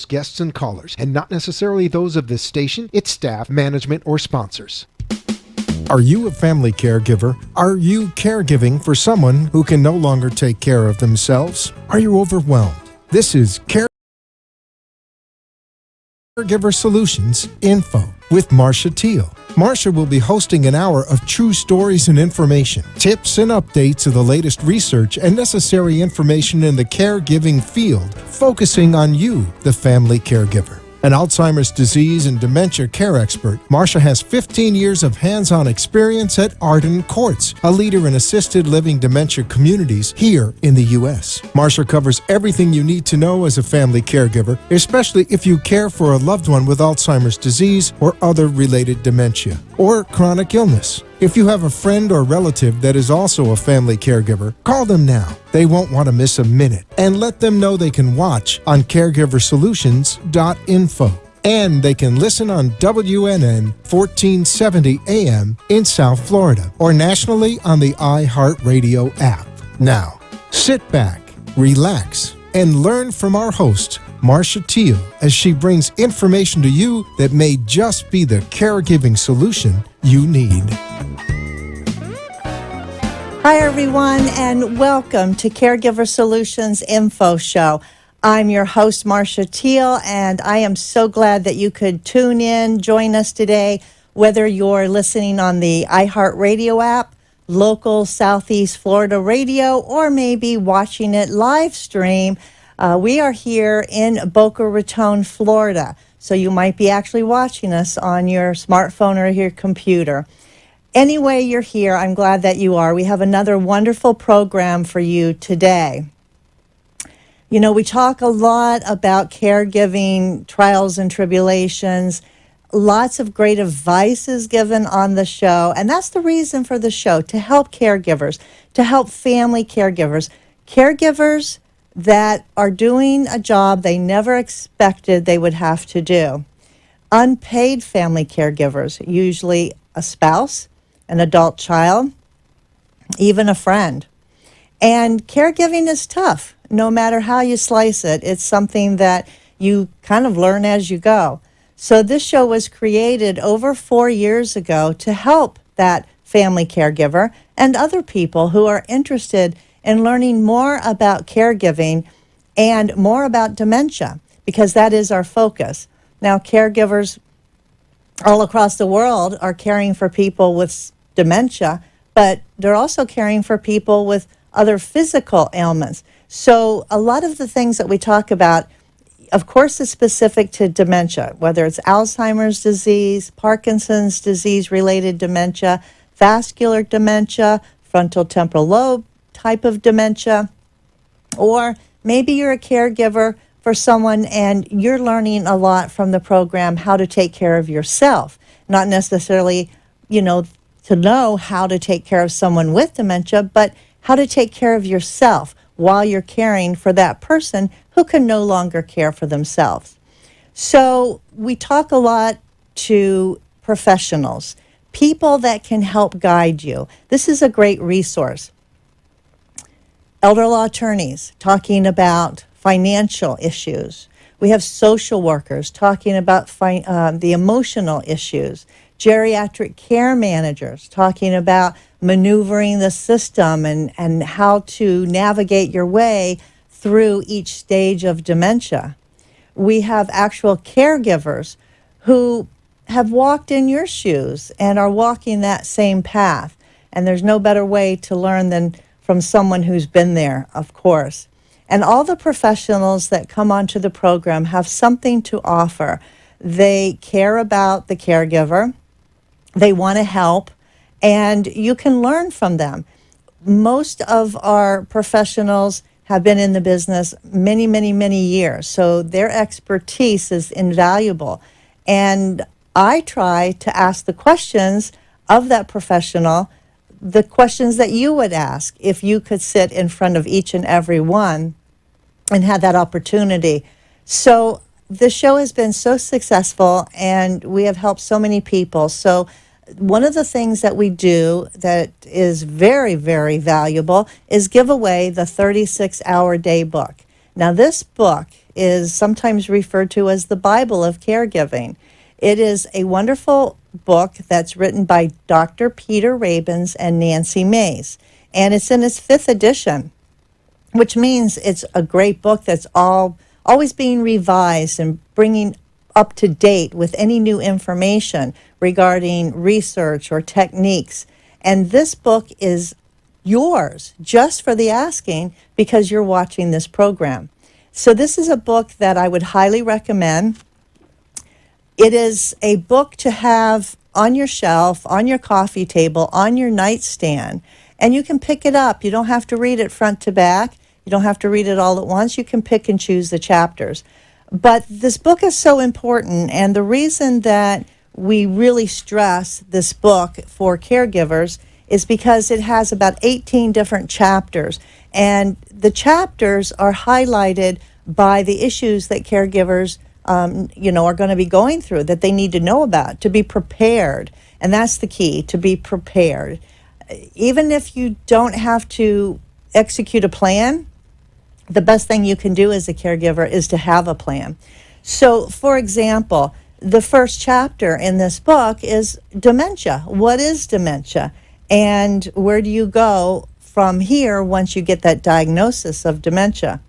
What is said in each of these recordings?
hosts, guests, and callers, and not necessarily those of this station, its staff, management, or sponsors. Are you a family caregiver? Are you caregiving for someone who can no longer take care of themselves? Are you overwhelmed? This is CareGiver Solutions Info with Marcia Teal. Marcia will be hosting an hour of true stories and information, tips and updates of the latest research and necessary information in the caregiving field, focusing on you, the family caregiver. An Alzheimer's disease and dementia care expert, Marcia has 15 years of hands-on experience at Arden Courts, a leader in assisted living dementia communities here in the U.S. Marcia covers everything you need to know as a family caregiver, especially if you care for a loved one with Alzheimer's disease or other related dementia or chronic illness. If you have a friend or relative that is also a family caregiver, call them now. They won't want to miss a minute. And let them know they can watch on caregiversolutions.info. And they can listen on WNN 1470 AM in South Florida or nationally on the iHeartRadio app. Now, sit back, relax, and learn from our host, Marcia Teal, as she brings information to you that may just be the caregiving solution you need. Hi, everyone, and welcome to Caregiver Solutions Info Show. I'm your host, Marcia Teal, and I am so glad that you could tune in, join us today, whether you're listening on the iHeartRadio app, local Southeast Florida radio, or maybe watching it live stream. We are here in Boca Raton, Florida, so you might be actually watching us on your smartphone or your computer. Anyway, you're here. I'm glad that you are. We have another wonderful program for you today. You know, we talk a lot about caregiving, trials and tribulations. Lots of great advice is given on the show, and that's the reason for the show, to help caregivers, to help family caregivers, caregivers that are doing a job they never expected they would have to do. Unpaid family caregivers, usually a spouse, an adult child, even a friend. And caregiving is tough, no matter how you slice it. It's something that you kind of learn as you go. So this show was created over 4 years ago to help that family caregiver and other people who are interested in learning more about caregiving and more about dementia, because that is our focus. Now, caregivers all across the world are caring for people with dementia, but they're also caring for people with other physical ailments. So a lot of the things that we talk about, of course, is specific to dementia, whether it's Alzheimer's disease, Parkinson's disease-related dementia, vascular dementia, frontal temporal lobe type of dementia, or maybe you're a caregiver for someone and you're learning a lot from the program how to take care of yourself, not necessarily, to know how to take care of someone with dementia, but how to take care of yourself while you're caring for that person who can no longer care for themselves. So we talk a lot to professionals, people that can help guide you. This is a great resource. Elder law attorneys talking about financial issues. We have social workers talking about the emotional issues. Geriatric care managers talking about maneuvering the system and how to navigate your way through each stage of dementia. We have actual caregivers who have walked in your shoes and are walking that same path. And there's no better way to learn than from someone who's been there, of course. And all the professionals that come onto the program have something to offer. They care about the caregiver. They want to help, and you can learn from them. Most of our professionals have been in the business many, many, many years, so their expertise is invaluable. And I try to ask the questions of that professional, the questions that you would ask if you could sit in front of each and every one and had that opportunity. So the show has been so successful, and we have helped so many people. So one of the things that we do that is very, very valuable is give away the 36-hour day book. Now, this book is sometimes referred to as the Bible of caregiving. It is a wonderful book that's written by Dr. Peter Rabins and Nancy Mays, and it's in its 5th edition, which means it's a great book that's always being revised and bringing up to date with any new information regarding research or techniques. And this book is yours just for the asking because you're watching this program. So this is a book that I would highly recommend. It is a book to have on your shelf, on your coffee table, on your nightstand, and you can pick it up. You don't have to read it front to back. You don't have to read it all at once. You can pick and choose the chapters. But this book is so important, and the reason that we really stress this book for caregivers is because it has about 18 different chapters, and the chapters are highlighted by the issues that caregivers are going to be going through, that they need to know about, to be prepared. And that's the key, to be prepared. Even if you don't have to execute a plan, the best thing you can do as a caregiver is to have a plan. So, for example, the first chapter in this book is dementia. What is dementia? And where do you go from here once you get that diagnosis of dementia?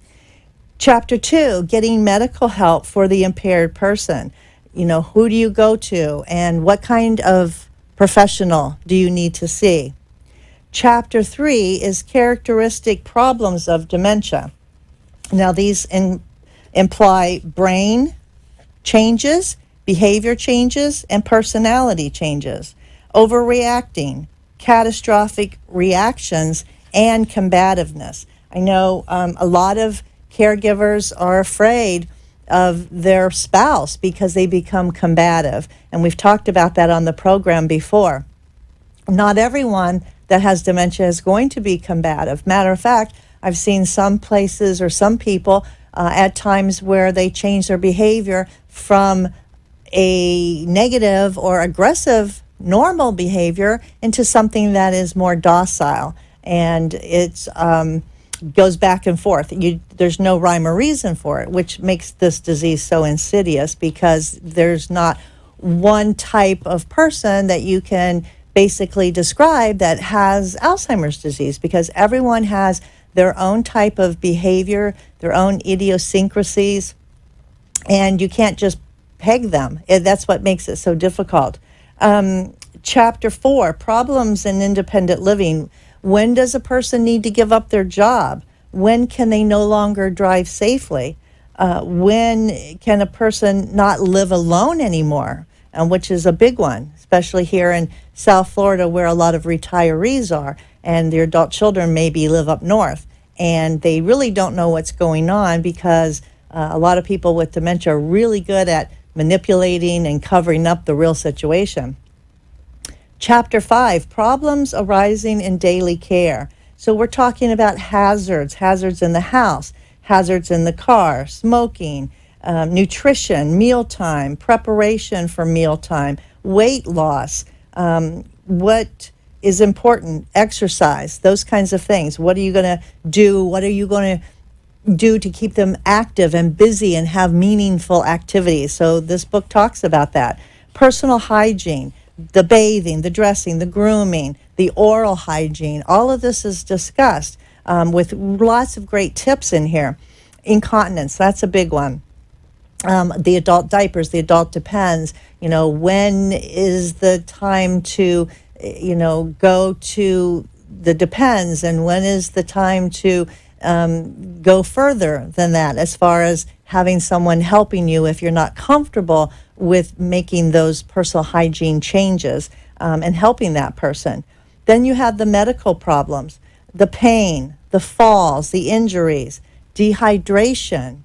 Chapter 2, getting medical help for the impaired person. Who do you go to and what kind of professional do you need to see? Chapter 3 is characteristic problems of dementia. Now, these imply brain changes, behavior changes, and personality changes, overreacting, catastrophic reactions, and combativeness. I know a lot of caregivers are afraid of their spouse because they become combative, and we've talked about that on the program before. Not everyone that has dementia is going to be combative. Matter of fact, I've seen some places or some people at times where they change their behavior from a negative or aggressive normal behavior into something that is more docile, and it's goes back and forth. There's no rhyme or reason for it, which makes this disease so insidious, because there's not one type of person that you can basically describe that has Alzheimer's disease, because everyone has their own type of behavior, their own idiosyncrasies, and you can't just peg them. That's what makes it so difficult. Chapter 4, problems in independent living. When does a person need to give up their job? When can they no longer drive safely? When can a person not live alone anymore? Which is a big one, especially here in South Florida, where a lot of retirees are, and their adult children maybe live up north, and they really don't know what's going on, because a lot of people with dementia are really good at manipulating and covering up the real situation. Chapter 5, problems arising in daily care. So we're talking about hazards in the house, hazards in the car, smoking, nutrition, mealtime, preparation for mealtime, weight loss, what is important, exercise, those kinds of things. What are you going to do? What are you going to do to keep them active and busy and have meaningful activities? So this book talks about that. Personal hygiene, the bathing, the dressing, the grooming, the oral hygiene, all of this is discussed with lots of great tips in here. Incontinence, that's a big one. The adult diapers, the adult depends. When is the time to, go to the depends, and when is the time to go further than that, as far as having someone helping you if you're not comfortable with making those personal hygiene changes and helping that person. Then you have the medical problems, the pain, the falls, the injuries, dehydration,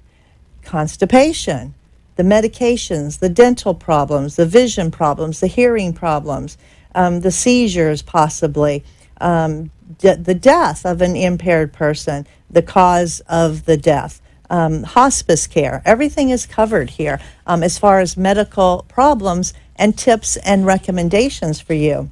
constipation, the medications, the dental problems, the vision problems, the hearing problems, the seizures possibly, the death of an impaired person, the cause of the death, hospice care. Everything is covered here as far as medical problems and tips and recommendations for you.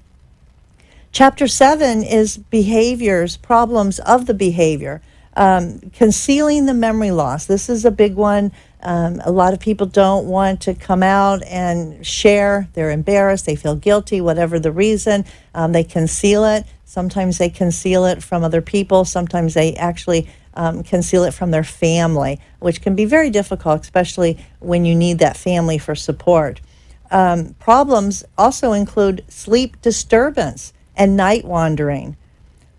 Chapter 7 is behaviors, problems of the behavior. Concealing the memory loss. This is a big one. A lot of people don't want to come out and share. They're embarrassed. They feel guilty, whatever the reason. They conceal it. Sometimes they conceal it from other people. Sometimes they actually conceal it from their family, which can be very difficult, especially when you need that family for support. Problems also include sleep disturbance and night wandering,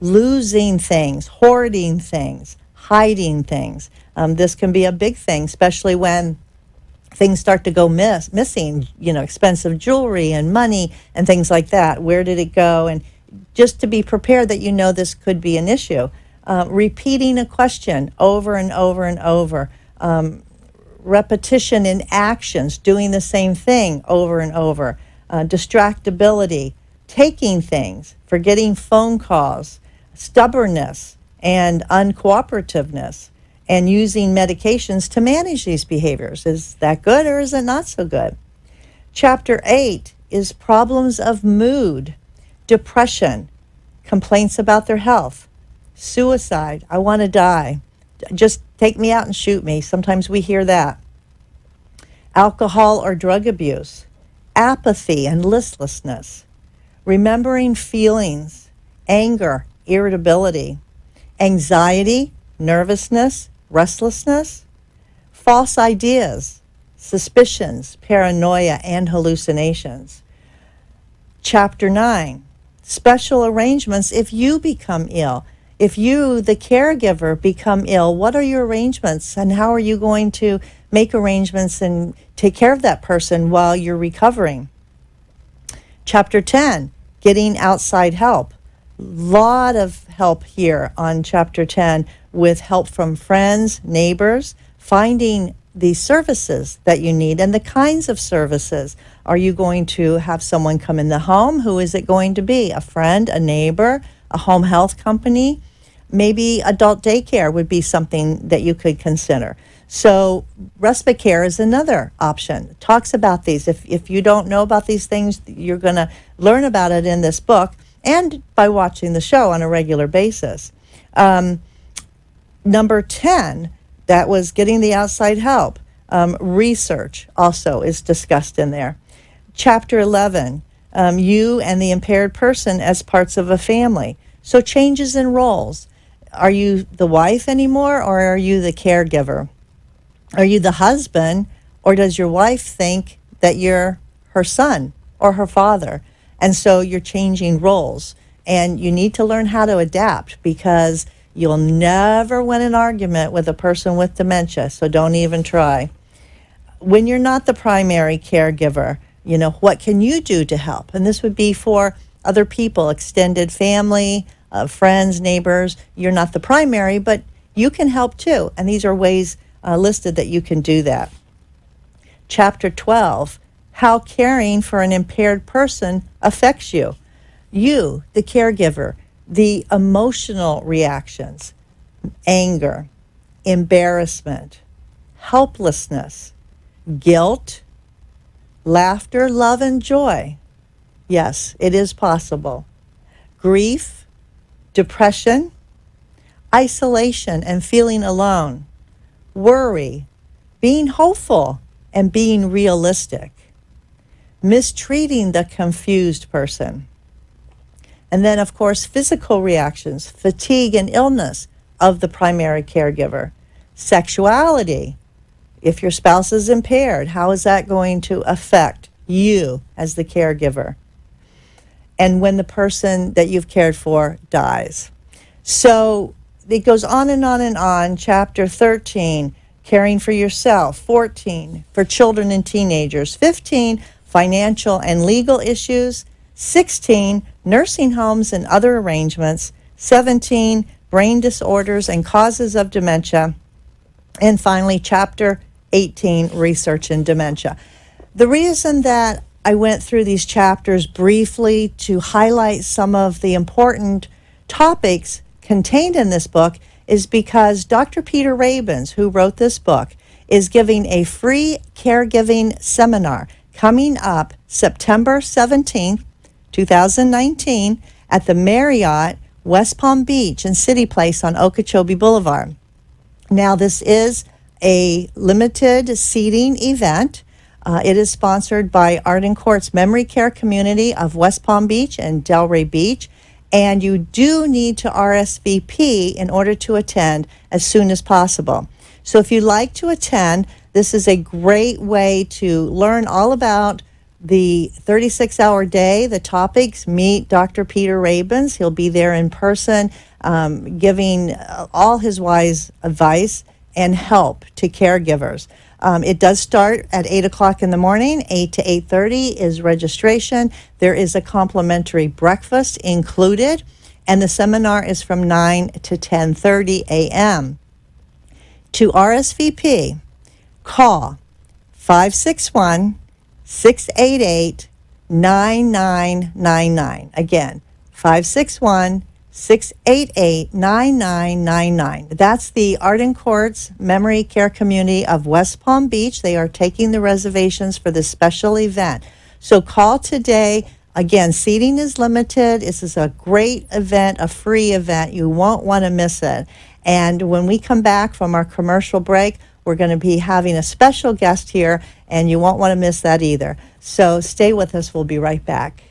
losing things, hoarding things, hiding things. This can be a big thing, especially when things start to go missing, expensive jewelry and money and things like that. Where did it go? And just to be prepared that this could be an issue. Repeating a question over and over and over. Repetition in actions, doing the same thing over and over. Distractibility, taking things, forgetting phone calls, stubbornness and uncooperativeness, and using medications to manage these behaviors. Is that good or is it not so good? Chapter 8 is problems of mood, depression, complaints about their health, suicide, I want to die, just take me out and shoot me. Sometimes we hear that. Alcohol or drug abuse, apathy and listlessness, remembering feelings, anger, irritability, anxiety, nervousness, restlessness, false ideas, suspicions, paranoia, and hallucinations. Chapter 9, special arrangements if you become ill. If you, the caregiver, become ill, what are your arrangements and how are you going to make arrangements and take care of that person while you're recovering? Chapter 10, getting outside help. Lot of help here on Chapter 10 with help from friends, neighbors, finding the services that you need and the kinds of services. Are you going to have someone come in the home? Who is it going to be? A friend, a neighbor, a home health company? Maybe adult daycare would be something that you could consider. So respite care is another option. It talks about these. If you don't know about these things, you're going to learn about it in this book and by watching the show on a regular basis. Number 10, that was getting the outside help. Research also is discussed in there. Chapter 11, you and the impaired person as parts of a family. So changes in roles. Are you the wife anymore, or are you the caregiver? Are you the husband, or does your wife think that you're her son or her father? And so you're changing roles. And you need to learn how to adapt because you'll never win an argument with a person with dementia, so don't even try. When you're not the primary caregiver, what can you do to help? And this would be for other people, extended family, friends, neighbors. You're not the primary, but you can help too. And these are ways listed that you can do that. Chapter 12, how caring for an impaired person affects you. You, the caregiver, the emotional reactions, anger, embarrassment, helplessness, guilt, laughter, love, and joy. Yes, it is possible. Grief, depression, isolation and feeling alone, worry, being hopeful and being realistic, mistreating the confused person. And then, of course, physical reactions, fatigue and illness of the primary caregiver. Sexuality, if your spouse is impaired, how is that going to affect you as the caregiver? And when the person that you've cared for dies. So it goes on and on and on. Chapter 13, caring for yourself. 14, for children and teenagers. 15, financial and legal issues. 16, nursing homes and other arrangements. 17, brain disorders and causes of dementia. And finally, Chapter 18, research in dementia. The reason that I went through these chapters briefly to highlight some of the important topics contained in this book is because Dr. Peter Rabins, who wrote this book, is giving a free caregiving seminar coming up September 17th, 2019 at the Marriott West Palm Beach and City Place on Okeechobee Boulevard. Now, this is a limited seating event. It is sponsored by Arden Court's Memory Care Community of West Palm Beach and Delray Beach, and you do need to RSVP in order to attend as soon as possible. So if you'd like to attend, this is a great way to learn all about the 36-hour day. The topics: meet Dr. Peter Rabins. He'll be there in person, giving all his wise advice and help to caregivers. It does start at 8 o'clock in the morning. 8 to 8:30 is registration. There is a complimentary breakfast included, and the seminar is from 9 to 10:30 a.m. To RSVP, call 561-688-9999. Again, 561-688-9999. That's the Arden Courts Memory Care Community of West Palm Beach. They are taking the reservations for this special event. So call today. Again, seating is limited. This is a great event, a free event. You won't want to miss it. And when we come back from our commercial break, we're going to be having a special guest here, and you won't want to miss that either. So stay with us. We'll be right back.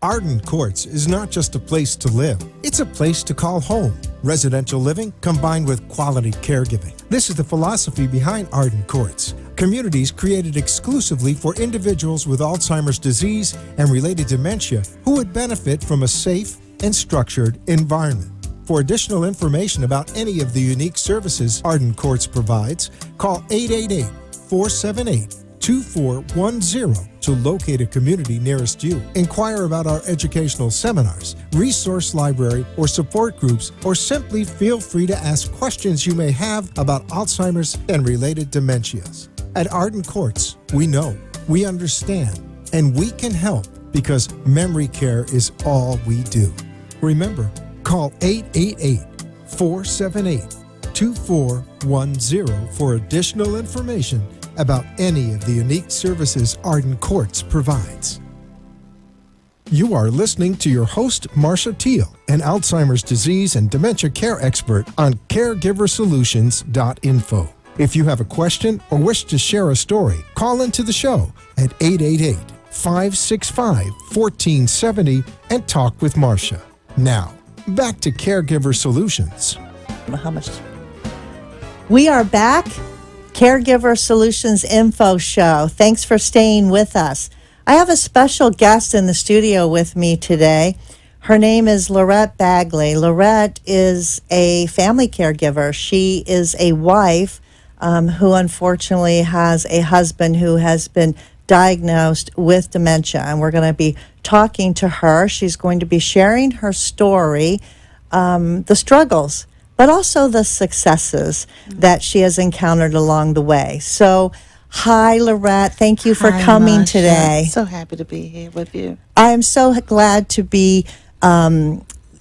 Arden Courts is not just a place to live, it's a place to call home. Residential living combined with quality caregiving. This is the philosophy behind Arden Courts. Communities created exclusively for individuals with Alzheimer's disease and related dementia who would benefit from a safe and structured environment. For additional information about any of the unique services Arden Courts provides, call 888-478-2410 to locate a community nearest you. Inquire about our educational seminars, resource library, or support groups, or simply feel free to ask questions you may have about Alzheimer's and related dementias. At Arden Courts, we know, we understand, and we can help because memory care is all we do. Remember, call 888-478-2410 for additional information about any of the unique services Arden Courts provides. You are listening to your host, Marcia Teal, an Alzheimer's disease and dementia care expert on CareGiverSolutions.info. If you have a question or wish to share a story, call into the show at 888-565-1470 and talk with Marcia. Now, back to Caregiver Solutions. How much? We are back. Caregiver Solutions Info Show. Thanks for staying with us. I have a special guest in the studio with me today. Her name is Lorette Bagley. Lorette is a family caregiver. She is a wife who unfortunately has a husband who has been diagnosed with dementia. And we're going to be talking to her. She's going to be sharing her story, the struggles, but also the successes that she has encountered along the way. So, hi, Lorette. Thank you for Hi, coming Marcia. today. So happy to be here with you. I am so glad to be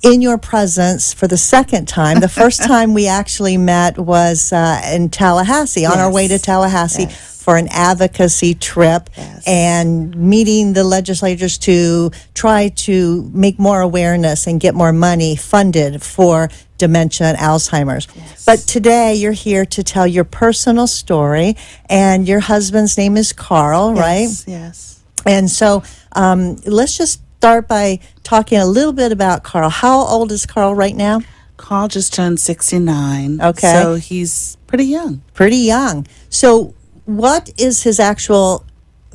in your presence for the second time. The first time we actually met was in Tallahassee, on our way to Tallahassee for an advocacy trip and meeting the legislators to try to make more awareness and get more money funded for dementia and Alzheimer's. But today you're here to tell your personal story, and your husband's name is Carl, right? Yes. And so let's just start by talking a little bit about Carl. How old is Carl right now? Carl just turned 69. Okay. So he's pretty young. Pretty young. So what is his actual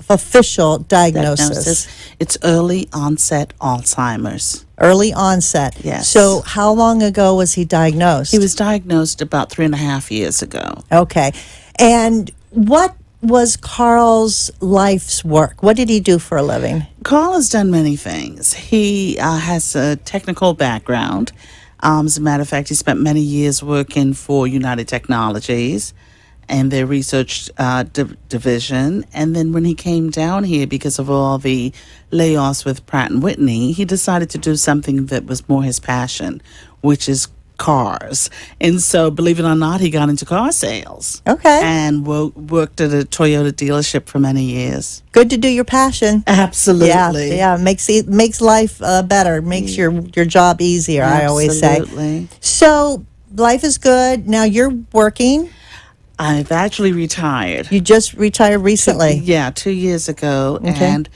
official diagnosis? It's early onset Alzheimer's. Early onset. Yes. So how long ago was he diagnosed? He was diagnosed about 3.5 years ago. Okay. And what was Carl's life's work? What did he do for a living? Carl has done many things. He has a technical background. As a matter of fact, he spent many years working for United Technologies and their research division. And then when he came down here, because of all the layoffs with Pratt & Whitney, he decided to do something that was more his passion, which is cars. And so, believe it or not, he got into car sales. Okay. And worked at a Toyota dealership for many years. Good to do your passion. Absolutely. Yeah. Makes life better. Makes your job easier. I always say. Absolutely. So life is good. Now you're working. I've actually retired. You just retired recently. Yeah, 2 years ago. Okay. And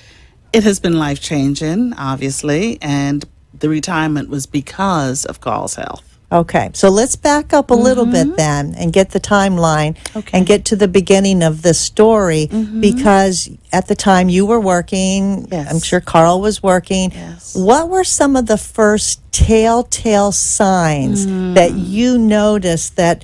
it has been life-changing, obviously. And the retirement was because of Carl's health. Okay, so let's back up a little bit then and get the timeline and get to the beginning of this story, because at the time you were working, I'm sure Carl was working. What were some of the first telltale signs that you noticed that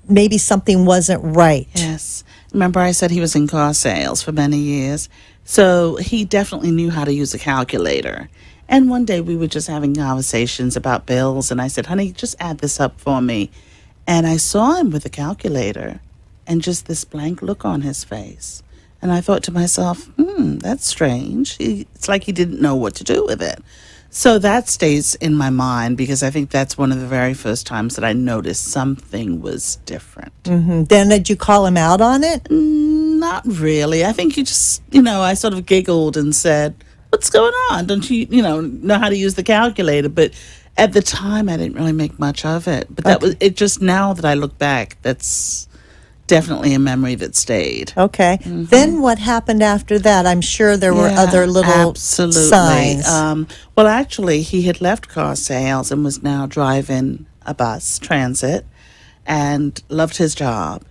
maybe something wasn't right? Yes. Remember I said he was in car sales for many years. So he definitely knew how to use a calculator. And one day we were just having conversations about bills, and I said, honey, just add this up for me. And I saw him with a calculator and just this blank look on his face. And I thought to myself, that's strange. It's like he didn't know what to do with it. So that stays in my mind, because I think that's one of the very first times that I noticed something was different. Then did you call him out on it? Not really. I think he just, I sort of giggled and said, what's going on? Don't you, know how to use the calculator? But at the time, I didn't really make much of it. But that was it. Just now that I look back, that's definitely a memory that stayed. Okay. Then what happened after that? I'm sure there were other little signs. Well, actually, he had left car sales and was now driving a bus, transit, and loved his job.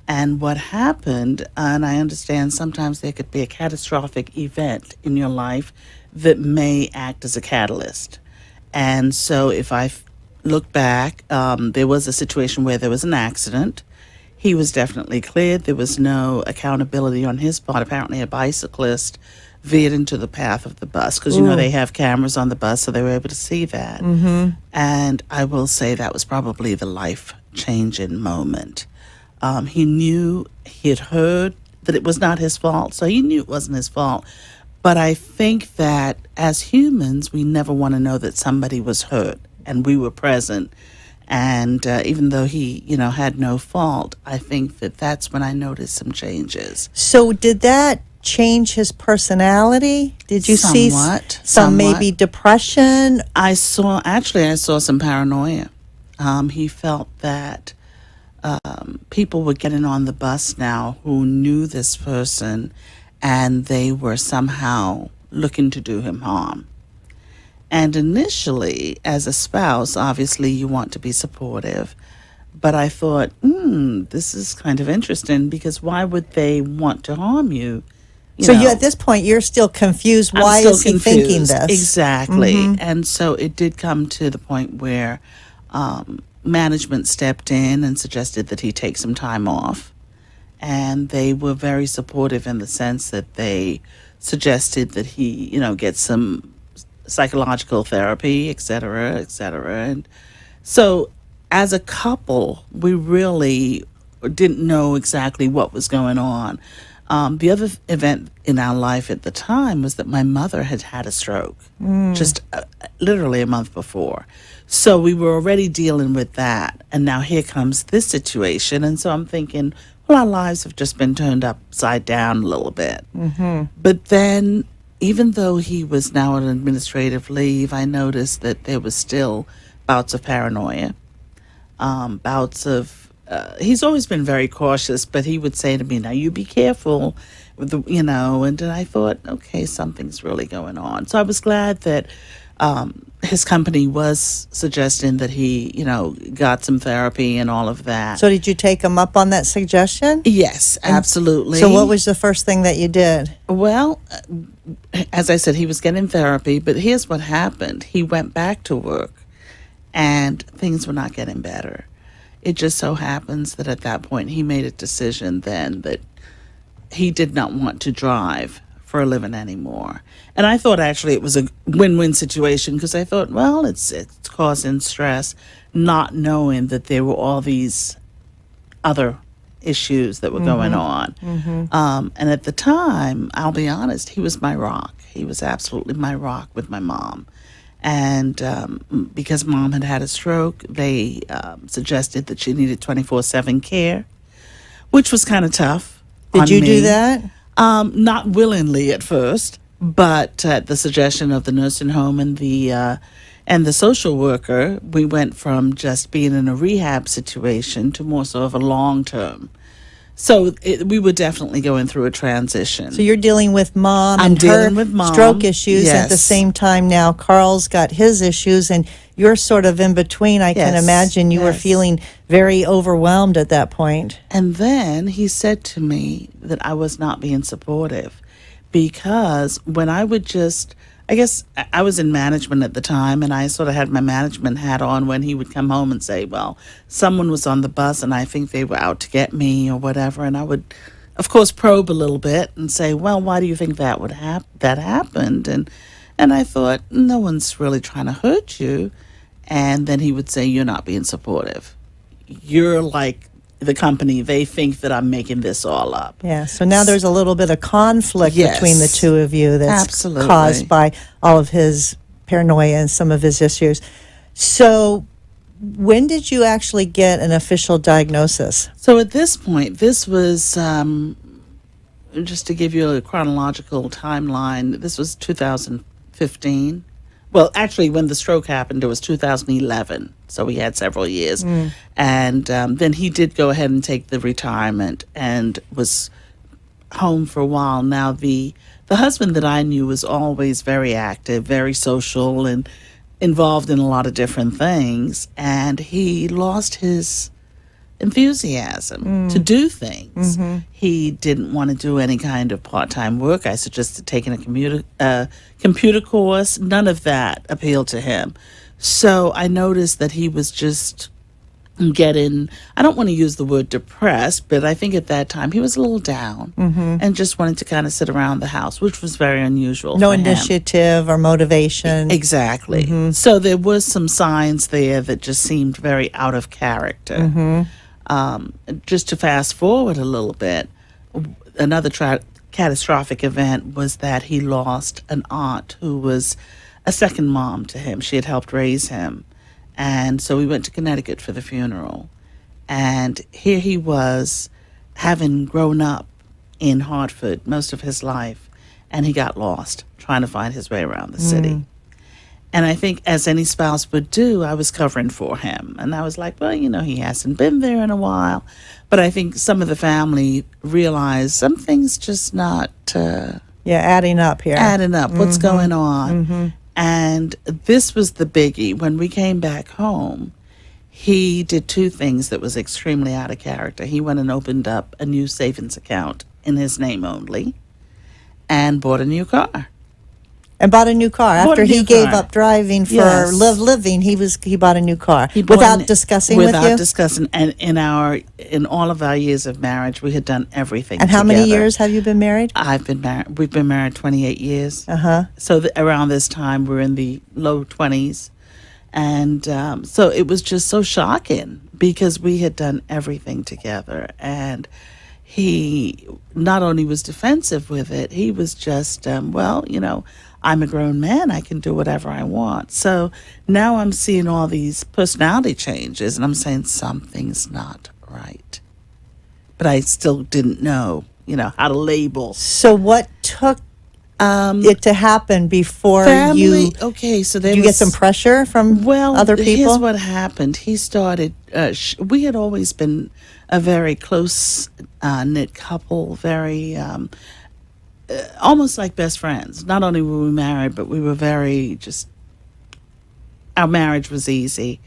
And what happened, and I understand sometimes there could be a catastrophic event in your life that may act as a catalyst. And so if I look back, there was a situation where there was an accident. He was definitely cleared. There was no accountability on his part. Apparently a bicyclist veered into the path of the bus, because, they have cameras on the bus, so they were able to see that. And I will say that was probably the life-changing moment. He knew, he had heard that it was not his fault, so he knew it wasn't his fault. But I think that as humans, we never want to know that somebody was hurt, and we were present. And even though he, had no fault, I think that that's when I noticed some changes. So did that change his personality? Did you see some maybe depression? I saw some paranoia. He felt that people were getting on the bus now who knew this person, and they were somehow looking to do him harm. And initially, as a spouse, obviously you want to be supportive. But I thought, this is kind of interesting, because why would they want to harm you you So know. you at this point you're still confused. I'm Why still is he thinking confused. this? Exactly. And so it did come to the point where management stepped in and suggested that he take some time off. And they were very supportive in the sense that they suggested that he, get some psychological therapy, et cetera, et cetera. And so as a couple, we really didn't know exactly what was going on. The other event in our life at the time was that my mother had had a stroke just literally a month before. So we were already dealing with that. And now here comes this situation. And so I'm thinking, well, our lives have just been turned upside down a little bit. But then, even though he was now on administrative leave, I noticed that there was still bouts of paranoia, bouts of he's always been very cautious, but he would say to me, now you be careful, with and then I thought, okay, something's really going on. So I was glad that his company was suggesting that he, got some therapy and all of that. So did you take him up on that suggestion? Yes, absolutely. So what was the first thing that you did? Well, as I said, he was getting therapy, but here's what happened. He went back to work and things were not getting better. It just so happens that at that point he made a decision then that he did not want to drive for a living anymore. And I thought actually it was a win-win situation because I thought, well, it's causing stress, not knowing that there were all these other issues that were going on. And at the time, I'll be honest, he was my rock. He was absolutely my rock with my mom. And because mom had had a stroke, they suggested that she needed 24/7 care, which was kind of tough. Did you me. do that? Not willingly at first, but at the suggestion of the nursing home and the social worker, we went from just being in a rehab situation to more so of a long term. So we were definitely going through a transition. So you're dealing with mom I'm and her dealing with mom. stroke issues at the Yes. same time now. Carl's got his issues and you're sort of in between. I can Yes, imagine you were yes. feeling very overwhelmed at that point. And then he said to me that I was not being supportive because when I would I guess I was in management at the time and I sort of had my management hat on when he would come home and say, well, someone was on the bus and I think they were out to get me or whatever. And I would, of course, probe a little bit and say, well, why do you think that that happened? And I thought, no one's really trying to hurt you. And then he would say, you're not being supportive. You're like the company. They think that I'm making this all up. Yeah, so now there's a little bit of conflict Yes. between the two of you that's Absolutely. caused by all of his paranoia and some of his issues. So when did you actually get an official diagnosis? So at this point, this was, just to give you a chronological timeline, this was 2015. Well, actually, when the stroke happened, it was 2011. So we had several years. And then he did go ahead and take the retirement and was home for a while. Now, the husband that I knew was always very active, very social, and involved in a lot of different things. And he lost his enthusiasm to do things. He didn't want to do any kind of part-time work. I suggested taking a computer course. None of that appealed to him. So I noticed that he was just getting, I don't want to use the word depressed, but I think at that time he was a little down and just wanted to kind of sit around the house, which was very unusual No for him. initiative or motivation? Exactly. So there was some signs there that just seemed very out of character. Just to fast forward a little bit, another catastrophic event was that he lost an aunt who was a second mom to him. She had helped raise him. And so we went to Connecticut for the funeral. And here he was, having grown up in Hartford most of his life, and he got lost trying to find his way around the city. And I think, as any spouse would do, I was covering for him. And I was like, well, he hasn't been there in a while. But I think some of the family realized something's just not adding up here. adding up. What's going on? And this was the biggie. When we came back home, he did two things that was extremely out of character. He went and opened up a new savings account in his name only. and bought a new car. And bought a new car Bought a after he new gave car. up driving for Yes. living. He bought a new car He bought without an- discussing with without you. discussing. And in all of our years of marriage, we had done everything. And how many together. years have you been married? I've been married. We've been married 28 years. Uh-huh. So around this time, we're in the low 20s. And so it was just so shocking because we had done everything together. And he not only was defensive with it, he was just, I'm a grown man. I can do whatever I want. So now I'm seeing all these personality changes and I'm saying something's not right. But I still didn't know, how to label. So what took it to happen before Family. Okay, so there you was get some pressure from other people? Here's what happened. He started. We had always been a very close knit couple, very almost like best friends. Not only were we married, but we were very just. Our marriage was easy,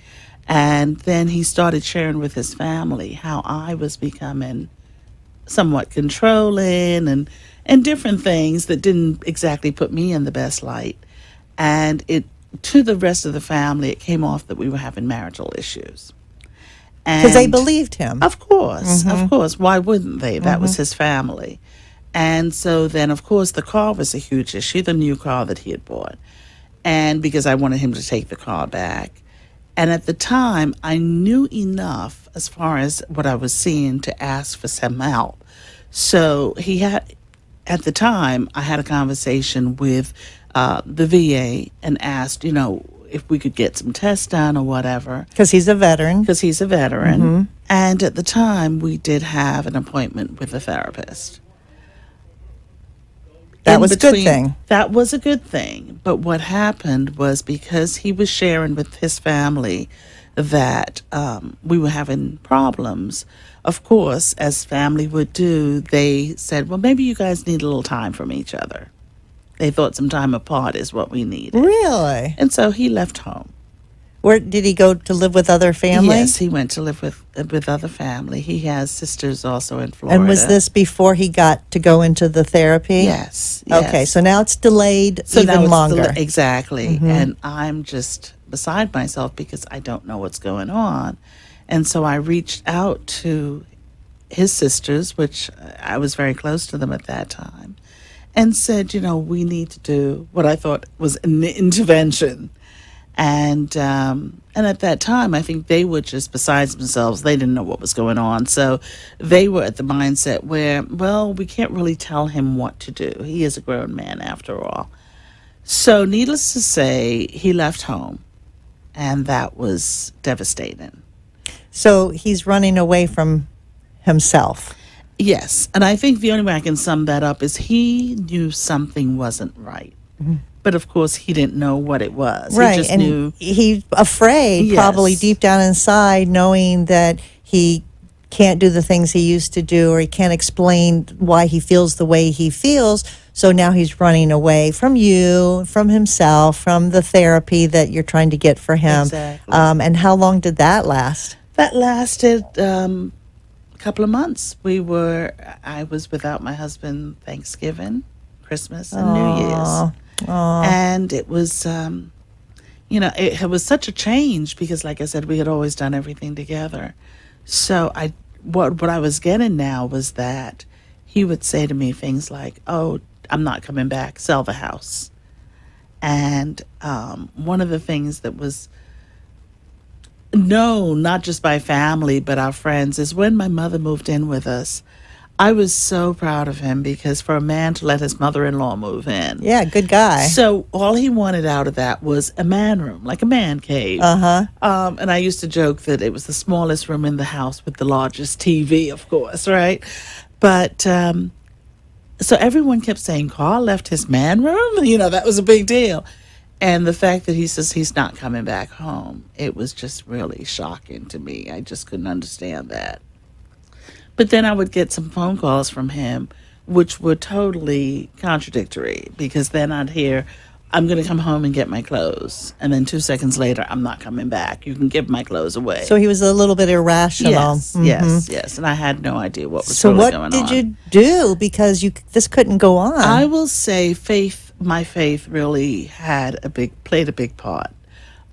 and then he started sharing with his family how I was becoming somewhat controlling and different things that didn't exactly put me in the best light. And it to the rest of the family, it came off that we were having marital issues. Because they believed him. Of course, of course. Why wouldn't they? That was his family. And so then, of course, the car was a huge issue, the new car that he had bought. And because I wanted him to take the car back. And at the time, I knew enough as far as what I was seeing to ask for some help. So at the time, I had a conversation with the VA and asked, if we could get some tests done or whatever. Because he's a veteran. Because he's a veteran. And at the time, we did have an appointment with a therapist. That was a good thing. That was a good thing. But what happened was because he was sharing with his family that we were having problems, of course, as family would do, they said, well, maybe you guys need a little time from each other. They thought some time apart is what we needed. Really? And so he left home. Where did he go to live with other family? Yes, he went to live with other family. He has sisters also in Florida. And was this before he got to go into the therapy? Yes. Okay, so now it's delayed So now even it's longer. Exactly. And I'm just beside myself because I don't know what's going on. And so I reached out to his sisters, which I was very close to them at that time, and said, we need to do what I thought was an intervention. And at that time, I think they were just besides themselves. They didn't know what was going on. So they were at the mindset where, well, we can't really tell him what to do. He is a grown man after all. So needless to say, he left home. And that was devastating. So he's running away from himself. Yes. And I think the only way I can sum that up is he knew something wasn't right. But of course, he didn't know what it was. Right, He just and knew. he's afraid, Yes. probably deep down inside, knowing that he can't do the things he used to do, or he can't explain why he feels the way he feels. So now he's running away from you, from himself, from the therapy that you're trying to get for him. Exactly. And how long did that last? That lasted a couple of months. I was without my husband Thanksgiving, Christmas, and New Year's. And it was, it was such a change because, like I said, we had always done everything together. So what I was getting now was that he would say to me things like, "Oh, I'm not coming back. Sell the house." And one of the things that was known, not just by family, but our friends, is when my mother moved in with us, I was so proud of him because for a man to let his mother-in-law move in. Yeah, good guy. So all he wanted out of that was a man room, like a man cave. And I used to joke that it was the smallest room in the house with the largest TV, of course, right? But so everyone kept saying, Carl left his man room? That was a big deal. And the fact that he says he's not coming back home, it was just really shocking to me. I just couldn't understand that. But then I would get some phone calls from him, which were totally contradictory, because then I'd hear, I'm going to come home and get my clothes. And then 2 seconds later, I'm not coming back. You can give my clothes away. So he was a little bit irrational. Yes, yes. And I had no idea what was So really what going on. did you do? Because this couldn't go on. I will say my faith really played a big part.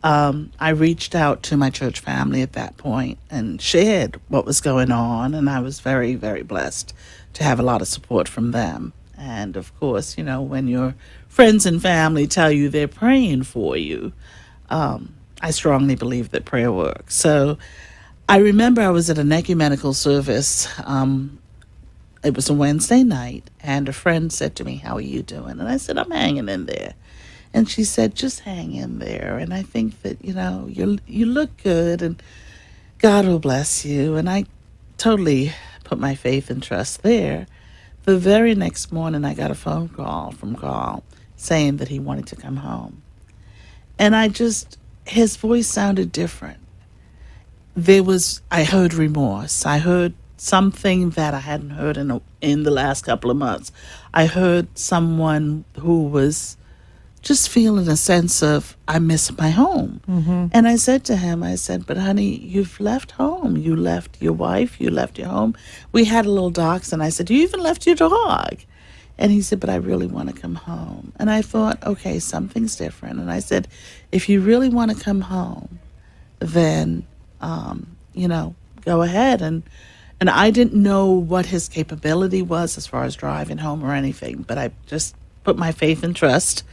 I reached out to my church family at that point and shared what was going on, and I was very, very blessed to have a lot of support from them. And of course, when your friends and family tell you they're praying for you, I strongly believe that prayer works. So I remember I was at an ecumenical service. It was a Wednesday night, and a friend said to me, "How are you doing?" And I said, "I'm hanging in there." And she said, "Just hang in there. And I think that, you look good, and God will bless you." And I totally put my faith and trust there. The very next morning, I got a phone call from Carl saying that he wanted to come home. And his voice sounded different. I heard remorse. I heard something that I hadn't heard in the last couple of months. I heard someone who was just feeling a sense of, I miss my home. Mm-hmm. And I said to him, "But honey, you've left home. You left your wife. You left your home. We had a little dachshund." I said, "You even left your dog." And he said, "But I really want to come home." And I thought, okay, something's different. And I said, "If you really want to come home, then, go ahead." And I didn't know what his capability was as far as driving home or anything, but I just put my faith and trust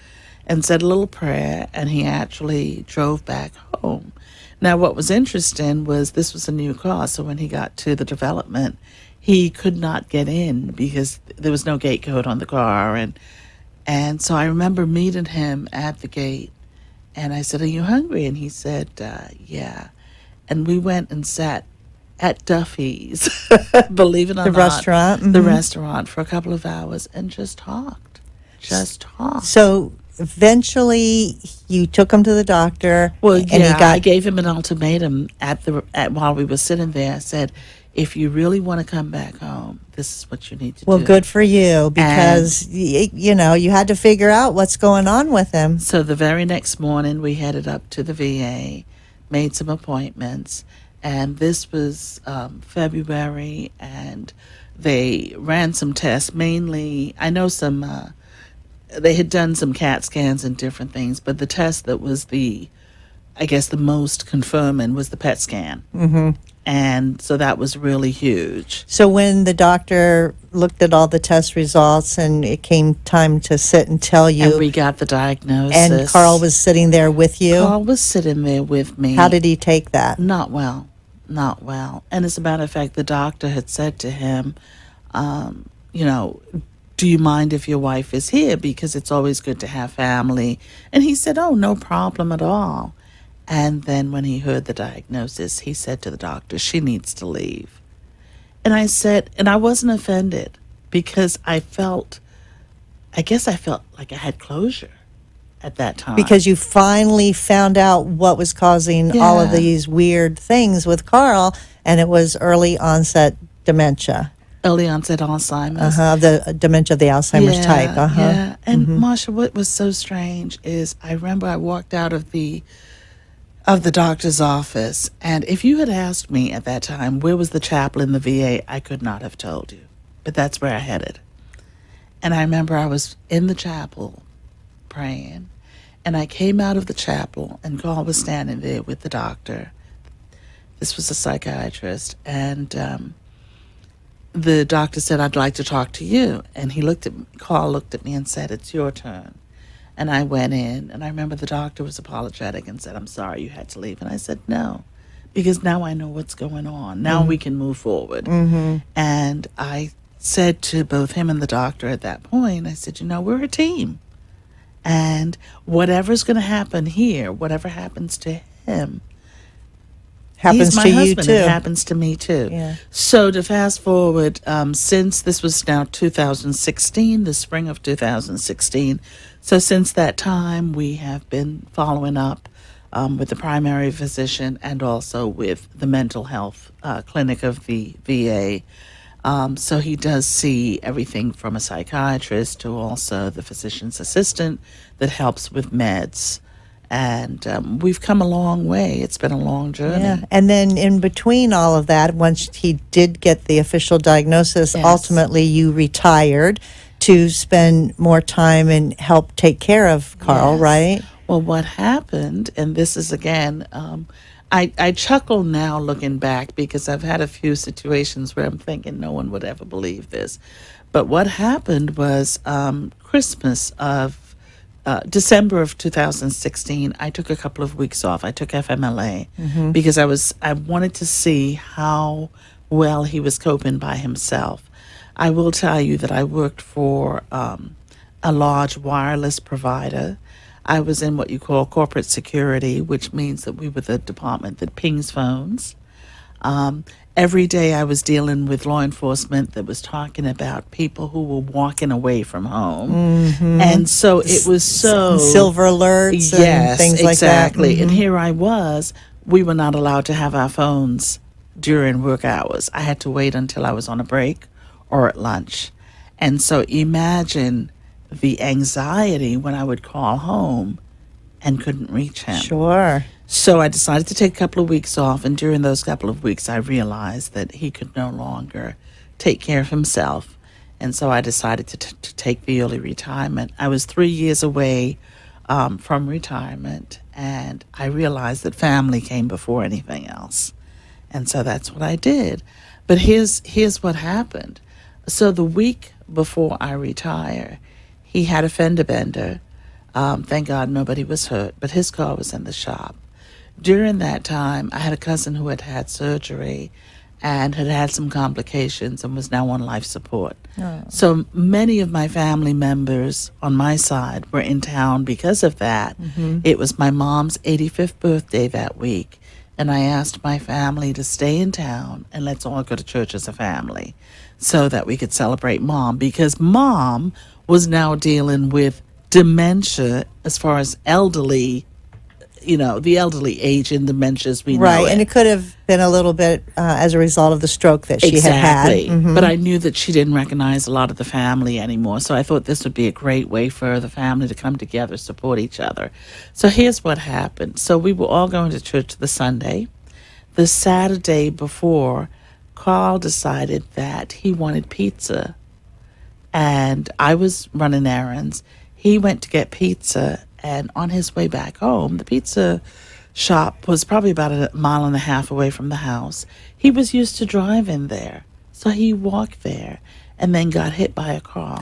and said a little prayer, and he actually drove back home. Now, what was interesting was this was a new car, so when he got to the development, he could not get in because there was no gate code on the car. And so I remember meeting him at the gate, and I said, "Are you hungry?" And he said, "Yeah." And we went and sat at Duffy's, believe it or not. Restaurant? Mm-hmm. The restaurant for a couple of hours and just talked. So eventually you took him to the doctor. Well, and I gave him an ultimatum while we were sitting there. I said, "If you really want to come back home, this is what you need to do." Well, good for you, because, you had to figure out what's going on with him. So the very next morning, we headed up to the VA, made some appointments, and this was February, and they ran some tests. Mainly, I know they had done some CAT scans and different things, but the test that was the most confirming was the PET scan. Mm-hmm. And so that was really huge. So when the doctor looked at all the test results and it came time to sit and tell you. And we got the diagnosis. And Carl was sitting there with you? Carl was sitting there with me. How did he take that? Not well. And as a matter of fact, the doctor had said to him, "Do you mind if your wife is here? Because it's always good to have family." And he said, "Oh, no problem at all." And then when he heard the diagnosis, he said to the doctor, "She needs to leave." And I said, and I wasn't offended, because I felt like I had closure at that time. Because you finally found out what was causing all of these weird things with Carl, and it was early onset dementia. Early onset Alzheimer's. The dementia of the Alzheimer's type. Yeah. And Marsha, what was so strange is I remember I walked out of the doctor's office, and if you had asked me at that time where was the chapel in the VA, I could not have told you. But that's where I headed. And I remember I was in the chapel praying, and I came out of the chapel, and Carl was standing there with the doctor. This was a psychiatrist, and the doctor said, "I'd like to talk to you." And Carl looked at me and said, "It's your turn." And I went in, and I remember the doctor was apologetic and said, "I'm sorry you had to leave." And I said, "No, because now I know what's going on. Now we can move forward." Mm-hmm. And I said to both him and the doctor at that point, I said, "We're a team. And whatever's going to happen here, whatever happens to him, happens he's my to husband. you too. It happens to me too." Yeah. So to fast forward, since this was now 2016, the spring of 2016, so since that time we have been following up with the primary physician and also with the mental health clinic of the VA. So he does see everything from a psychiatrist to also the physician's assistant that helps with meds. And we've come a long way. It's been a long journey. Yeah. And then in between all of that, once he did get the official diagnosis, Yes. ultimately you retired to spend more time and help take care of Carl, Yes. right? Well, what happened, and this is again, I chuckle now looking back because I've had a few situations where I'm thinking no one would ever believe this. But what happened was Christmas of December of 2016, I took a couple of weeks off. I took FMLA because I wanted to see how well he was coping by himself. I will tell you that I worked for a large wireless provider. I was in what you call corporate security, which means that we were the department that pings phones. Every day I was dealing with law enforcement that was talking about people who were walking away from home. And so it was so... Silver alerts and Yes, things like that. exactly. And here I was, we were not allowed to have our phones during work hours. I had to wait until I was on a break or at lunch. And so imagine the anxiety when I would call home and couldn't reach him. Sure. So I decided to take a couple of weeks off, and during those couple of weeks, I realized that he could no longer take care of himself. And so I decided to take the early retirement. I was 3 years away from retirement, and I realized that family came before anything else. And so that's what I did. But here's what happened. So the week before I retire, he had a fender bender. Thank God nobody was hurt, but his car was in the shop. During that time, I had a cousin who had had surgery and had had some complications and was now on life support. Oh. So many of my family members on my side were in town because of that. It was my mom's 85th birthday that week, and I asked my family to stay in town and let's all go to church as a family so that we could celebrate Mom, because Mom was now dealing with dementia as far as elderly, the elderly age and dementias we know. Right, and it could have been a little bit as a result of the stroke that she had had. Exactly. But I knew that she didn't recognize a lot of the family anymore. So I thought this would be a great way for the family to come together, support each other. So here's what happened. So we were all going to church the Sunday. The Saturday before, Carl decided that he wanted pizza. And I was running errands. He went to get pizza. And on his way back home, the pizza shop was probably about a mile and a half away from the house. He was used to driving there. So he walked there and then got hit by a car.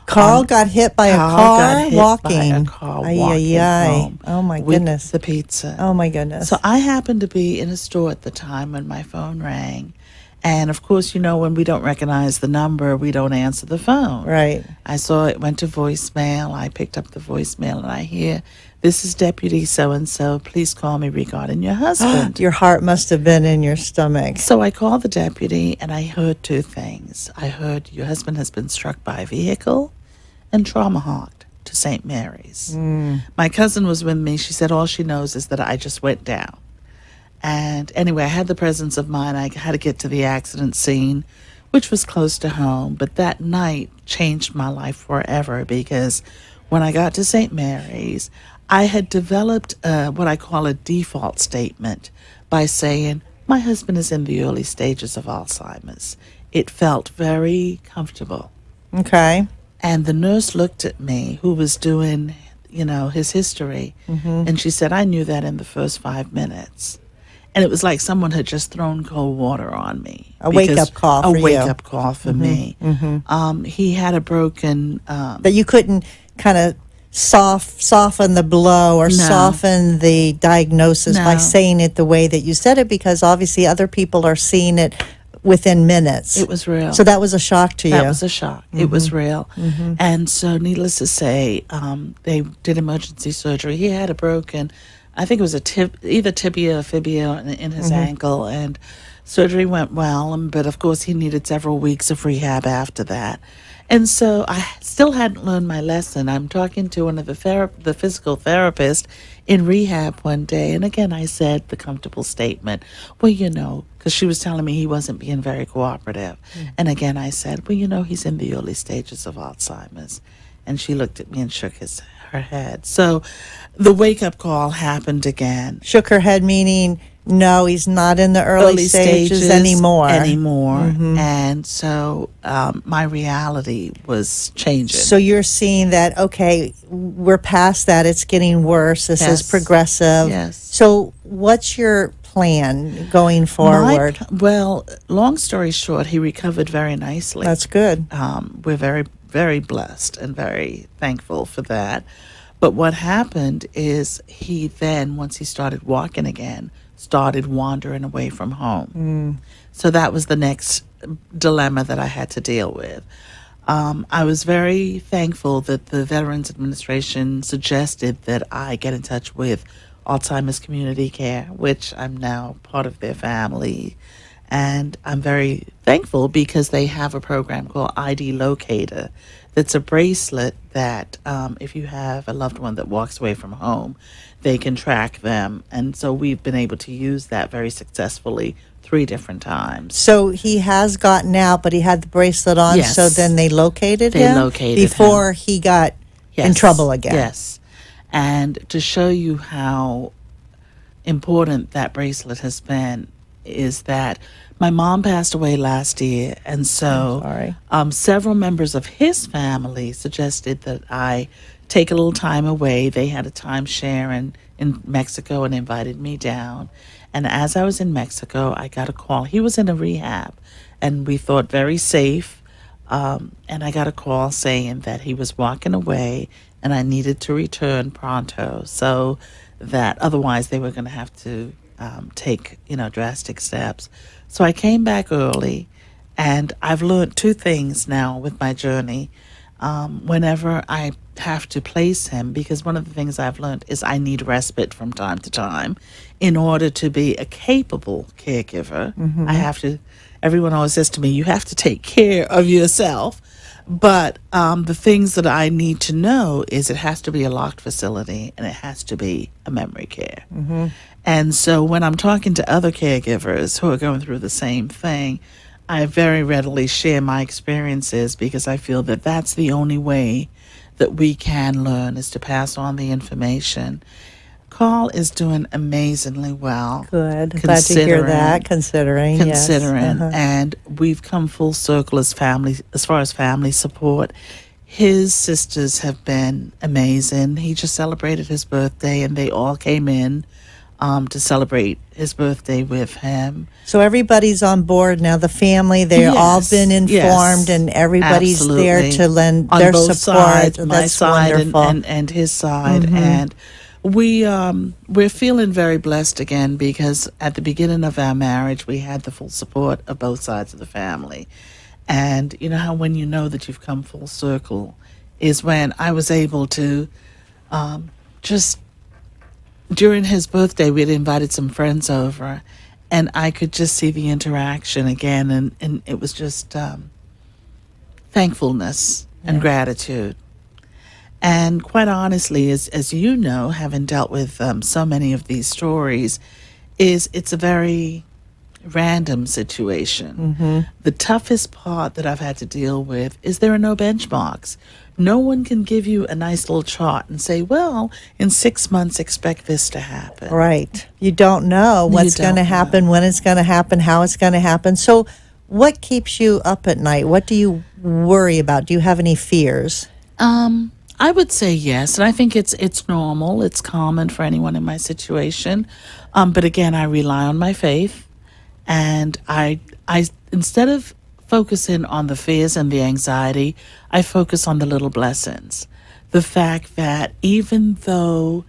Carl got hit by a Carl car got hit walking. by a car Ay, walking ay, ay. home Oh, my with goodness. the pizza. Oh, my goodness. So I happened to be in a store at the time when my phone rang. And of course, when we don't recognize the number, we don't answer the phone. Right. I saw it went to voicemail. I picked up the voicemail and I hear, "This is Deputy so-and-so. Please call me regarding your husband." Your heart must have been in your stomach. So I called the deputy and I heard two things. I heard your husband has been struck by a vehicle and trauma-hawked to St. Mary's. My cousin was with me. She said all she knows is that I just went down. And anyway, I had the presence of mind. I had to get to the accident scene, which was close to home. But that night changed my life forever, because when I got to St. Mary's, I had developed what I call a default statement by saying, "My husband is in the early stages of Alzheimer's." It felt very comfortable. Okay. And the nurse looked at me, who was doing, his history, and she said, "I knew that in the first 5 minutes." And it was like someone had just thrown cold water on me. A wake-up call for you. A wake-up call for me. He had a broken... That you couldn't kind of soften the blow or soften the diagnosis by No. saying it the way that you said it, because obviously other people are seeing it within minutes. It was real. So that was a shock to you. That was a shock. It was real. And so needless to say, they did emergency surgery. He had a broken... I think it was either tibia or fibia in his ankle, and surgery went well, but of course he needed several weeks of rehab after that. And so I still hadn't learned my lesson. I'm talking to one of the physical therapists in rehab one day, and again I said the comfortable statement, well, because she was telling me he wasn't being very cooperative. And again I said, well, he's in the early stages of Alzheimer's. And she looked at me and shook her head. So the wake-up call happened again. Shook her head, meaning, no, he's not in the early stages anymore. And so my reality was changing. So you're seeing that, okay, we're past that. It's getting worse. This is progressive. Yes. So what's your plan going forward? Well, long story short, he recovered very nicely. That's good. We're very, very blessed and very thankful for that. But what happened is he then, once he started walking again, started wandering away from home. So that was the next dilemma that I had to deal with. I was very thankful that the Veterans Administration suggested that I get in touch with Alzheimer's Community Care, which I'm now part of their family. And I'm very thankful because they have a program called ID Locator. That's a bracelet that if you have a loved one that walks away from home, they can track them. And so we've been able to use that very successfully 3 different times. So he has gotten out, but he had the bracelet on, Yes. so then they located They him located before he got in trouble again. Yes. And to show you how important that bracelet has been is that my mom passed away last year, and so several members of his family suggested that I take a little time away. They had a timeshare in Mexico and invited me down. And as I was in Mexico, I got a call. He was in a rehab, and we thought very safe. And I got a call saying that he was walking away, and I needed to return pronto, so that otherwise they were going to have to take drastic steps. So I came back early, and I've learned 2 things now with my journey. Whenever I have to place him, because one of the things I've learned is I need respite from time to time in order to be a capable caregiver. I have to, everyone always says to me, you have to take care of yourself. But the things that I need to know is it has to be a locked facility and it has to be a memory care. And so when I'm talking to other caregivers who are going through the same thing, I very readily share my experiences because I feel that that's the only way that we can learn is to pass on the information. Carl is doing amazingly well. Good. Glad to hear that, considering. Yes. And we've come full circle as far as family support. His sisters have been amazing. He just celebrated his birthday, and they all came in to celebrate his birthday with him. So everybody's on board now. The family, they've all been informed, and everybody's absolutely. there to lend on their both support. sides, my That's side wonderful. and his side. And we're feeling very blessed again because at the beginning of our marriage, we had the full support of both sides of the family. And you know how when you know that you've come full circle is when I was able to just during his birthday, we had invited some friends over, and I could just see the interaction again, and it was just thankfulness and gratitude. And quite honestly, as you know, having dealt with so many of these stories, it's a very random situation. The toughest part that I've had to deal with is there are no benchmarks. No one can give you a nice little chart and say, well, in 6 months, expect this to happen. Right. You don't know what's going to happen, when it's going to happen, how it's going to happen. So what keeps you up at night? What do you worry about? Do you have any fears? I would say yes, and I think it's normal. It's common for anyone in my situation. But again, I rely on my faith, and I instead of focusing on the fears and the anxiety, I focus on the little blessings. The fact that even though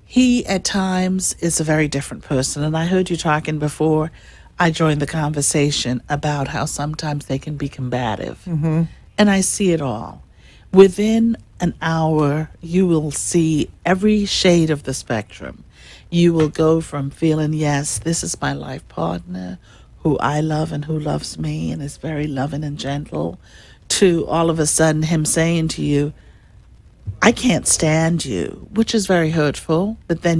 he at times is a very different person, and I heard you talking before I joined the conversation about how sometimes they can be combative, and I see it all. Within an hour, you will see every shade of the spectrum. You will go from feeling, yes, this is my life partner, who I love and who loves me and is very loving and gentle, to all of a sudden him saying to you, I can't stand you, which is very hurtful. But then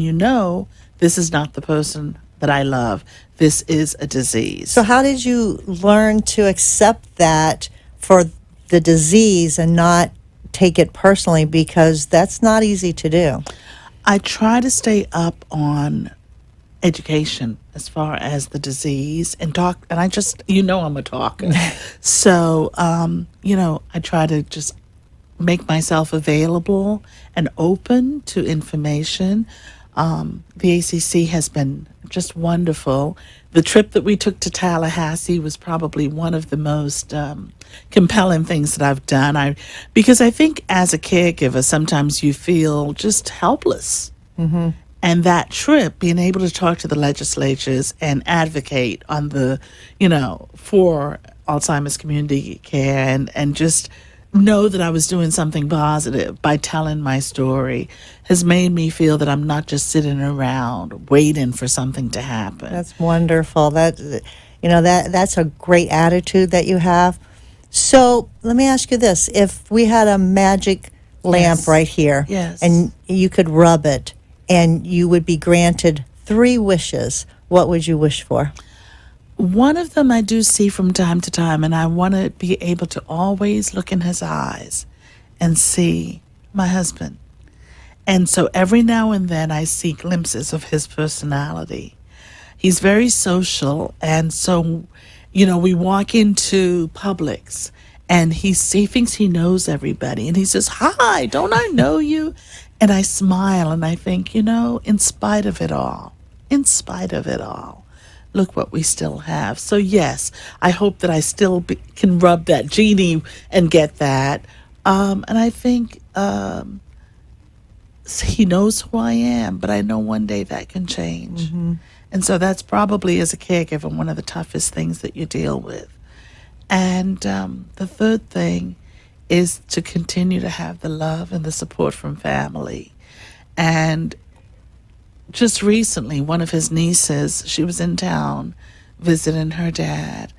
this is not the person that I love. This is a disease. So how did you learn to accept that for the disease and not take it personally? Because that's not easy to do. I try to stay up on education as far as the disease and talk. And I'm a talker. So, I try to just make myself available and open to information. The ACC has been just wonderful. The trip that we took to Tallahassee was probably one of the most compelling things that I've done. Because I think as a caregiver, sometimes you feel just helpless. Mm-hmm. And that trip, being able to talk to the legislatures and advocate on for Alzheimer's community care and just know that I was doing something positive by telling my story has made me feel that I'm not just sitting around waiting for something to happen. That's wonderful. That's a great attitude that you have. So let me ask you this. If we had a magic lamp right here, and you could rub it and you would be granted 3 wishes, what would you wish for? One of them I do see from time to time, and I want to be able to always look in his eyes and see my husband. And so every now and then I see glimpses of his personality. He's very social, and so, we walk into Publix, and he thinks he knows everybody, and he says, "Hi, don't I know you?" And I smile, and I think, in spite of it all, look what we still have. So yes, I hope that I still can rub that genie and get that. And I think he knows who I am, but I know one day that can change. Mm-hmm. And so that's probably, as a caregiver, one of the toughest things that you deal with. And the third thing is to continue to have the love and the support from family. And just recently, one of his nieces, she was in town visiting her dad,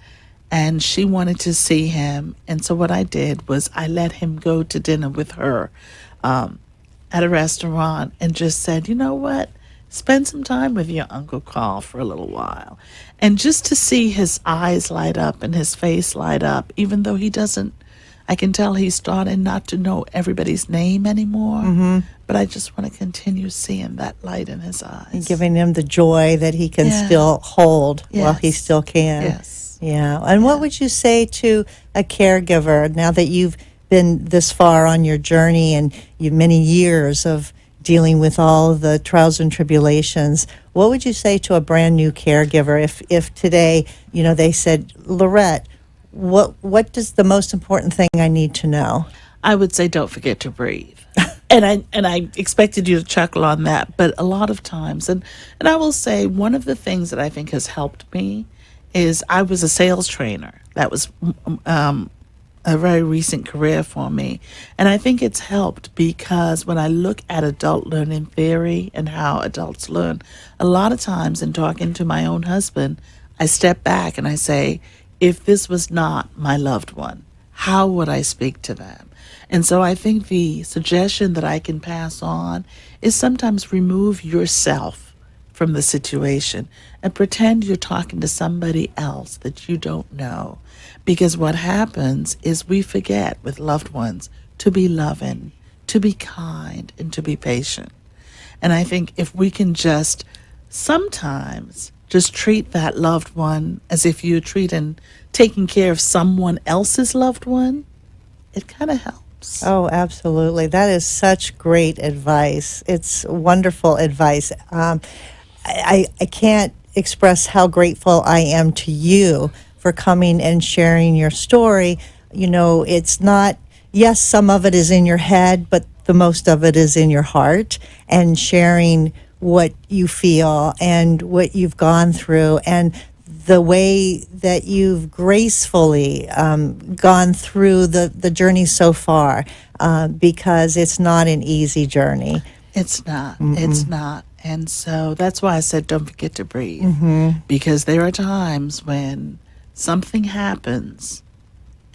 and she wanted to see him. And so what I did was I let him go to dinner with her at a restaurant and just said, you know what? Spend some time with your Uncle Carl for a little while. And just to see his eyes light up and his face light up, even though I can tell he's starting not to know everybody's name anymore. Mm-hmm. But I just want to continue seeing that light in his eyes. And giving him the joy that he can still hold while he still can. Yes. Yeah. And what would you say to a caregiver now that you've been this far on your journey and you've many years of dealing with all the trials and tribulations? What would you say to a brand new caregiver if today, they said, Lorette, what is the most important thing I need to know? I would say don't forget to breathe. And I expected you to chuckle on that, but a lot of times, and I will say one of the things that I think has helped me is I was a sales trainer. That was a very recent career for me. And I think it's helped because when I look at adult learning theory and how adults learn, a lot of times in talking to my own husband, I step back and I say, if this was not my loved one, how would I speak to them? And so I think the suggestion that I can pass on is sometimes remove yourself from the situation and pretend you're talking to somebody else that you don't know. Because what happens is we forget with loved ones to be loving, to be kind, and to be patient. And I think if we can just sometimes just treat that loved one as if you're taking care of someone else's loved one, it kind of helps. Oh, absolutely. That is such great advice. It's wonderful advice. I can't express how grateful I am to you for coming and sharing your story. It's not, yes, some of it is in your head, but the most of it is in your heart, and sharing what you feel and what you've gone through and the way that you've gracefully gone through the journey so far, because it's not an easy journey. It's not. Mm-mm. It's not. And so that's why I said don't forget to breathe. Mm-hmm. Because there are times when something happens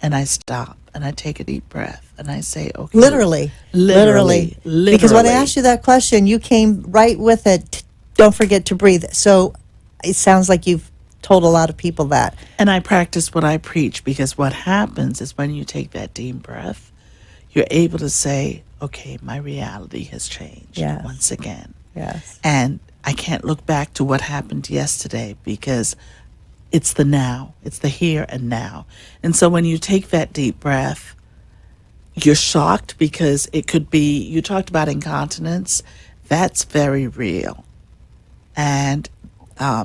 and I stop and I take a deep breath and I say, okay. Literally. Because when I asked you that question, you came right with it. Don't forget to breathe. So it sounds like you've told a lot of people that. And I practice what I preach, because what happens is when you take that deep breath, you're able to say, okay, my reality has changed once again. Yes. And I can't look back to what happened yesterday, because it's the now. It's the here and now. And so when you take that deep breath, you're shocked, because it could be, you talked about incontinence. That's very real. And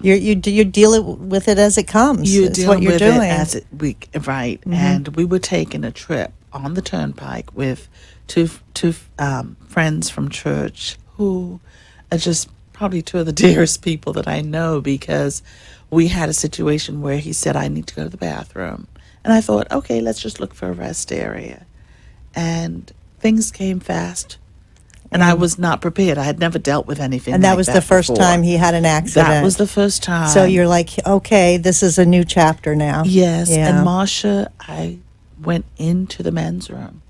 you deal with it as it comes. You It's deal what you're with doing. it as it right. Mm-hmm. And we were taking a trip on the turnpike with two friends from church who are just probably two of the dearest people that I know, because we had a situation where he said, I need to go to the bathroom. And I thought, okay, let's just look for a rest area. And things came fast. And I was not prepared. I had never dealt with anything And that like was the first before. time he had an accident. That was the first time. So you're like, okay, this is a new chapter now. Yes. Yeah. And Marsha, I went into the men's room.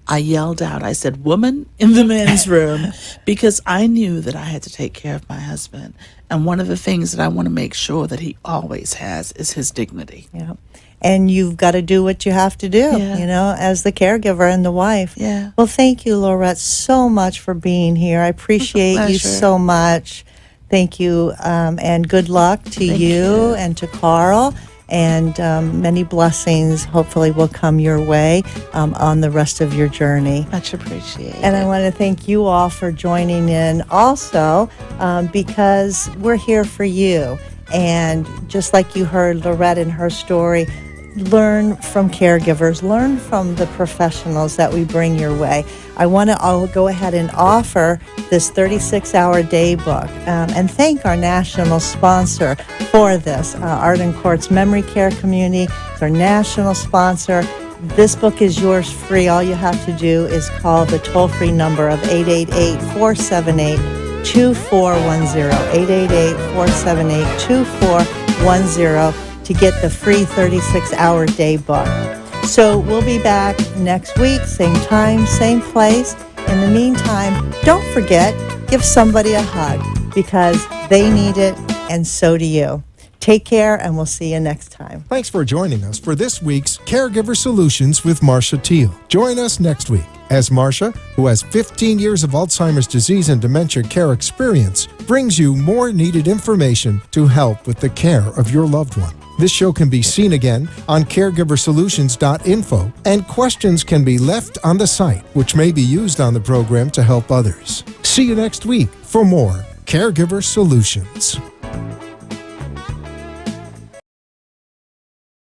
I yelled out, I said, woman in the men's room, because I knew that I had to take care of my husband. And one of the things that I want to make sure that he always has is his dignity. Yeah. And you've got to do what you have to do, as the caregiver and the wife. Yeah. Well, thank you, Laurette, so much for being here. I appreciate you so much. Thank you, and good luck to Thank you and to Carl. And many blessings hopefully will come your way on the rest of your journey. Much appreciated. And I want to thank you all for joining in also, because we're here for you. And just like you heard Laurette in her story, learn from caregivers, learn from the professionals that we bring your way. I'll go ahead and offer this 36-hour day book and thank our national sponsor for this, Arden Court's Memory Care Community. It's our national sponsor. This book is yours free. All you have to do is call the toll-free number of 888-478-2410, 888-478-2410 to get the free 36-hour day book. So we'll be back next week, same time, same place. In the meantime, don't forget, give somebody a hug, because they need it and so do you. Take care, and we'll see you next time. Thanks for joining us for this week's Caregiver Solutions with Marsha Teal. Join us next week as Marsha, who has 15 years of Alzheimer's disease and dementia care experience, brings you more needed information to help with the care of your loved one. This show can be seen again on caregiversolutions.info, and questions can be left on the site, which may be used on the program to help others. See you next week for more Caregiver Solutions.